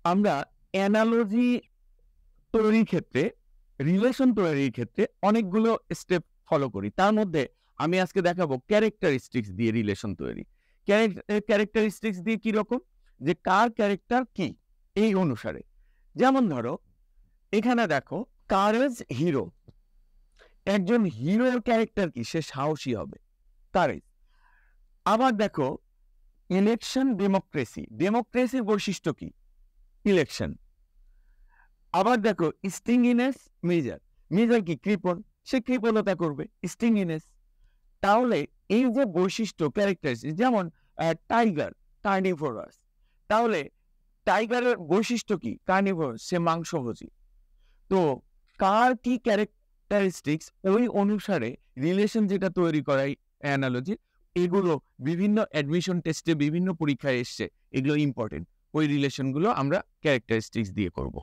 আমরা অ্যানালজি তৈরির ক্ষেত্রে, রিলেশন তৈরির ক্ষেত্রে অনেকগুলো স্টেপ ফলো করি। তার মধ্যে আমি আজকে দেখাবো ক্যারেক্টারিস্টিক্স দিয়ে রিলেশন তৈরি। ক্যারেক্টারিস্টিক্স দিয়ে কিরকম? যে কার ক্যারেক্টার কি? এই অনুসারে। যেমন ধরো, এখানে দেখো কারেজ হিরো। একজন হিরোর ক্যারেক্টার কি? সে সাহসী হবে। কারেজ। আবার দেখো ইলেকশন ডেমোক্রেসি। ডেমোক্রেসির বৈশিষ্ট্য কি? ইলেকশন। আবার দেখো স্টিংইনেস মেজার। মেজার কি? কৃপণ। সে কৃপণতা করবে। স্টিংইনেস। তাহলে এই যে বৈশিষ্ট্য ক্যারেক্টারিস্টিক, যেমন টাইগার কার্নিভোরাস। তাহলে টাইগারের বৈশিষ্ট্য কি? কার্নিভোরাস, সে মাংসভোজী। তো কার কি ক্যারেক্টারিস্টিক্স ওই অনুসারে রিলেশন যেটা তৈরি করাই অ্যানালজি, এগুলো বিভিন্ন অ্যাডমিশন টেস্টে বিভিন্ন পরীক্ষায় এসছে, এগুলো ইম্পর্টেন্ট। ওই রিলেশনগুলো আমরা ক্যারেক্টারিস্টিক্স দিয়ে করব।